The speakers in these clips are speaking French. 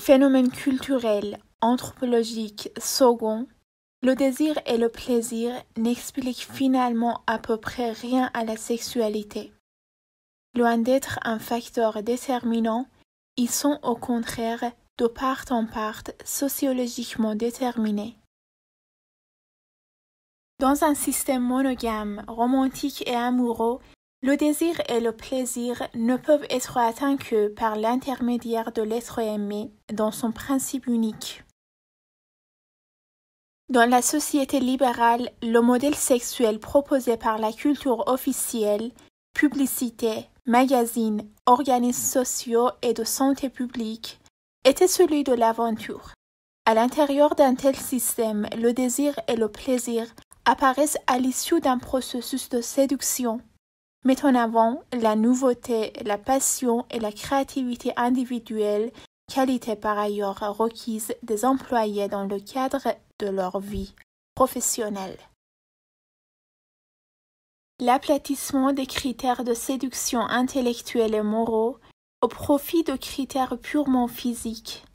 Phénomène culturel, anthropologique, second, le désir et le plaisir n'expliquent finalement à peu près rien à la sexualité. Loin d'être un facteur déterminant, ils sont au contraire, de part en part, sociologiquement déterminés. Dans un système monogame, romantique et amoureux, le désir et le plaisir ne peuvent être atteints que par l'intermédiaire de l'être aimé dans son principe unique. Dans la société libérale, le modèle sexuel proposé par la culture officielle, publicité, magazines, organismes sociaux et de santé publique était celui de l'aventure. À l'intérieur d'un tel système, le désir et le plaisir apparaissent à l'issue d'un processus de séduction, met en avant la nouveauté, la passion et la créativité individuelle, qualité par ailleurs requise des employés dans le cadre de leur vie professionnelle. L'aplatissement des critères de séduction intellectuelle et moraux au profit de critères purement physiques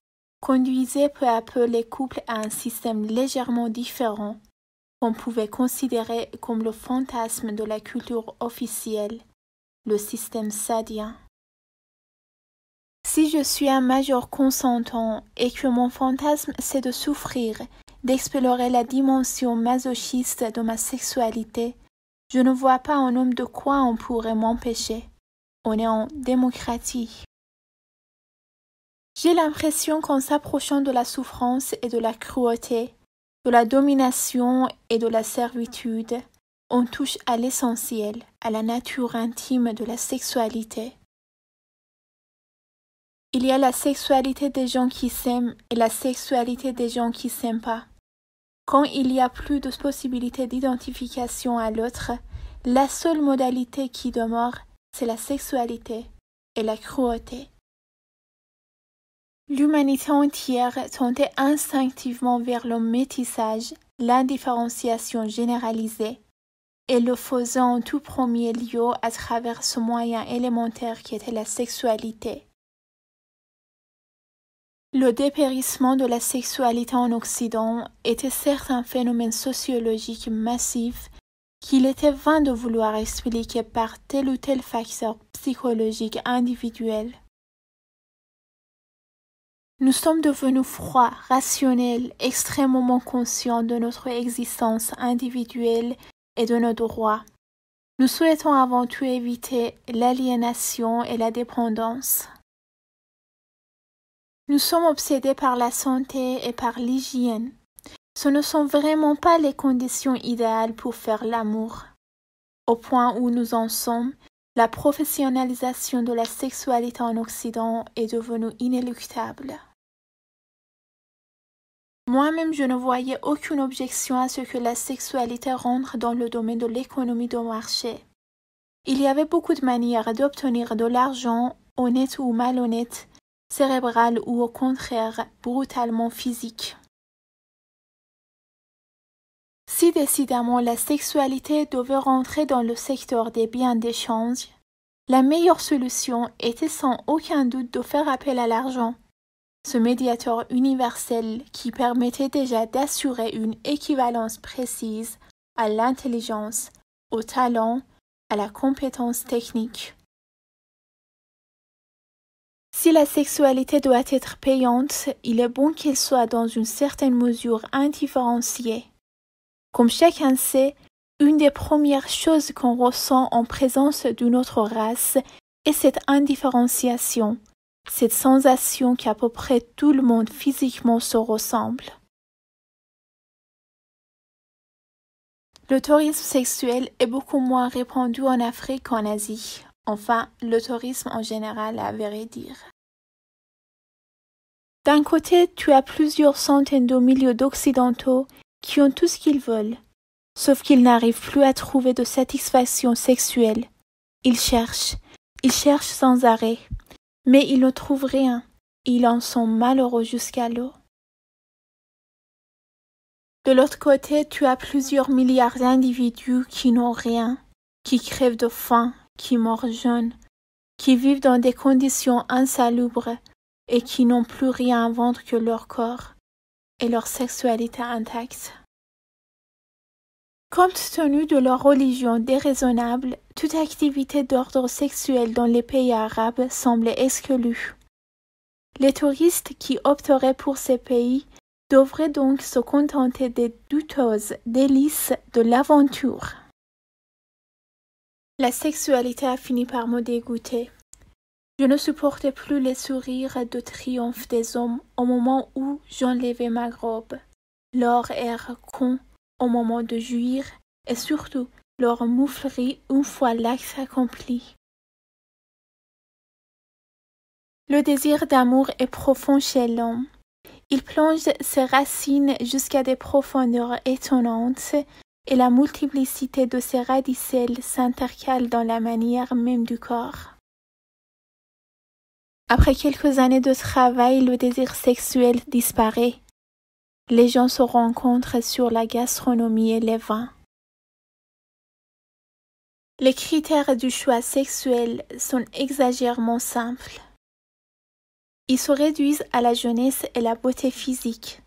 conduisait peu à peu les couples à un système légèrement différent qu'on pouvait considérer comme le fantasme de la culture officielle, le système sadien. Si je suis un major consentant et que mon fantasme c'est de souffrir, d'explorer la dimension masochiste de ma sexualité, je ne vois pas en homme de quoi on pourrait m'empêcher. On est en démocratie. J'ai l'impression qu'en s'approchant de la souffrance et de la cruauté, de la domination et de la servitude, on touche à l'essentiel, à la nature intime de la sexualité. Il y a la sexualité des gens qui s'aiment et la sexualité des gens qui s'aiment pas. Quand il y a plus de possibilités d'identification à l'autre, la seule modalité qui demeure, c'est la sexualité et la cruauté. L'humanité entière tendait instinctivement vers le métissage, l'indifférenciation généralisée, et le faisant en tout premier lieu à travers ce moyen élémentaire qui était la sexualité. Le dépérissement de la sexualité en Occident était certes un phénomène sociologique massif qu'il était vain de vouloir expliquer par tel ou tel facteur psychologique individuel. Nous sommes devenus froids, rationnels, extrêmement conscients de notre existence individuelle et de nos droits. Nous souhaitons avant tout éviter l'aliénation et la dépendance. Nous sommes obsédés par la santé et par l'hygiène. Ce ne sont vraiment pas les conditions idéales pour faire l'amour. Au point où nous en sommes, la professionnalisation de la sexualité en Occident est devenue inéluctable. Moi-même, je ne voyais aucune objection à ce que la sexualité rentre dans le domaine de l'économie de marché. Il y avait beaucoup de manières d'obtenir de l'argent, honnête ou malhonnête, cérébral ou au contraire, brutalement physique. Si décidément la sexualité devait rentrer dans le secteur des biens d'échange, la meilleure solution était sans aucun doute de faire appel à l'argent. Ce médiateur universel qui permettait déjà d'assurer une équivalence précise à l'intelligence, au talent, à la compétence technique. Si la sexualité doit être payante, il est bon qu'elle soit dans une certaine mesure indifférenciée. Comme chacun sait, une des premières choses qu'on ressent en présence d'une autre race est cette indifférenciation. Cette sensation qu'à peu près tout le monde physiquement se ressemble. Le tourisme sexuel est beaucoup moins répandu en Afrique qu'en Asie. Enfin, le tourisme en général, à vrai dire. D'un côté, tu as plusieurs centaines de milliers d'Occidentaux qui ont tout ce qu'ils veulent, sauf qu'ils n'arrivent plus à trouver de satisfaction sexuelle. Ils cherchent sans arrêt. Mais ils ne trouvent rien, ils en sont malheureux jusqu'à l'eau. De l'autre côté, tu as plusieurs milliards d'individus qui n'ont rien, qui crèvent de faim, qui meurent jeunes, qui vivent dans des conditions insalubres et qui n'ont plus rien à vendre que leur corps et leur sexualité intacte. Compte tenu de leur religion déraisonnable, toute activité d'ordre sexuel dans les pays arabes semblait exclue. Les touristes qui opteraient pour ces pays devraient donc se contenter des douteuses délices de l'aventure. La sexualité a fini par me dégoûter. Je ne supportais plus les sourires de triomphe des hommes au moment où j'enlevais ma robe, leur air con au moment de jouir et surtout leur mouflerie une fois l'acte accompli. Le désir d'amour est profond chez l'homme. Il plonge ses racines jusqu'à des profondeurs étonnantes et la multiplicité de ses radicelles s'intercale dans la manière même du corps. Après quelques années de travail, le désir sexuel disparaît. Les gens se rencontrent sur la gastronomie et les vins. Les critères du choix sexuel sont exagérément simples. Ils se réduisent à la jeunesse et la beauté physique.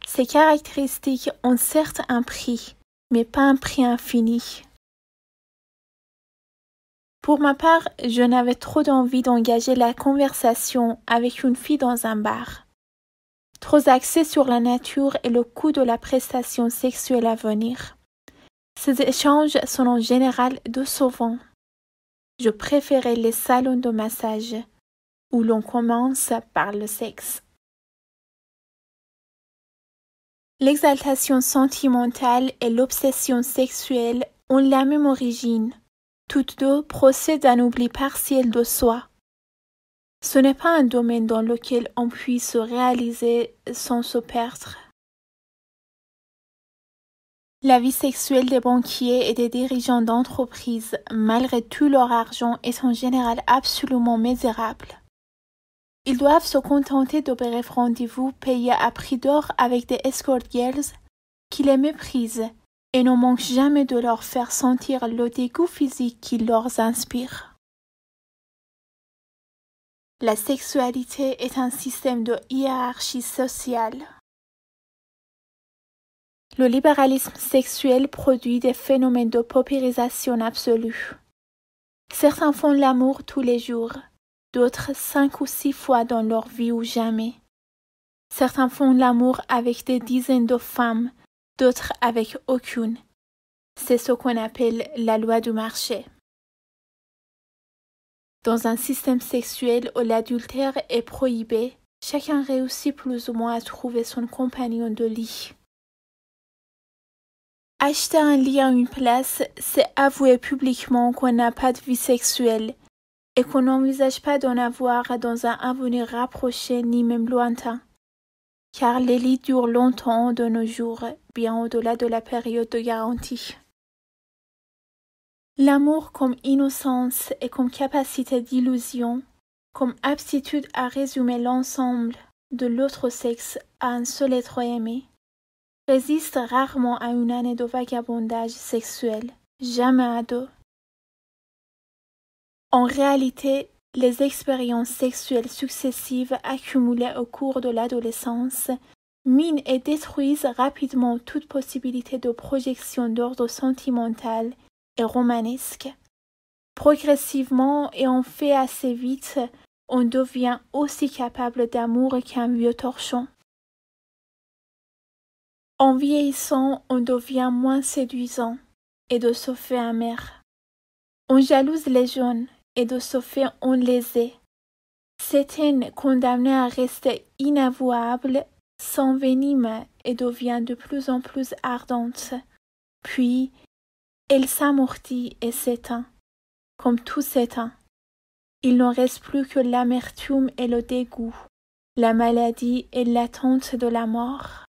Ces caractéristiques ont certes un prix, mais pas un prix infini. Pour ma part, je n'avais trop d'envie d'engager la conversation avec une fille dans un bar. Trop axée sur la nature et le coût de la prestation sexuelle à venir. Ces échanges sont en général décevants. Je préférais les salons de massage, où l'on commence par le sexe. L'exaltation sentimentale et l'obsession sexuelle ont la même origine. Toutes deux procèdent d'un oubli partiel de soi. Ce n'est pas un domaine dans lequel on puisse se réaliser sans se perdre. La vie sexuelle des banquiers et des dirigeants d'entreprises, malgré tout leur argent, est en général absolument misérable. Ils doivent se contenter de brefs rendez-vous payés à prix d'or avec des escort girls qui les méprisent et ne manquent jamais de leur faire sentir le dégoût physique qui leur inspire. La sexualité est un système de hiérarchie sociale. Le libéralisme sexuel produit des phénomènes de paupérisation absolue. Certains font l'amour tous les jours, d'autres 5 ou 6 fois dans leur vie ou jamais. Certains font l'amour avec des dizaines de femmes, d'autres avec aucune. C'est ce qu'on appelle la loi du marché. Dans un système sexuel où l'adultère est prohibé, chacun réussit plus ou moins à trouver son compagnon de lit. Acheter un lit à une place, c'est avouer publiquement qu'on n'a pas de vie sexuelle et qu'on n'envisage pas d'en avoir dans un avenir rapproché ni même lointain. Car les lits durent longtemps de nos jours, bien au-delà de la période de garantie. L'amour comme innocence et comme capacité d'illusion, comme aptitude à résumer l'ensemble de l'autre sexe à un seul être aimé, résiste rarement à une année de vagabondage sexuel, jamais à 2. En réalité, les expériences sexuelles successives accumulées au cours de l'adolescence minent et détruisent rapidement toute possibilité de projection d'ordre sentimental et romanesque. Progressivement et en fait assez vite, on devient aussi capable d'amour qu'un vieux torchon. En vieillissant, on devient moins séduisant et de ce fait amer. On jalouse les jeunes et de ce fait on les est. Certaines condamnées à rester inavouables s'enveniment et devient de plus en plus ardente. Puis, elle s'amortit et s'éteint, comme tout s'éteint. Il n'en reste plus que l'amertume et le dégoût, la maladie et l'attente de la mort.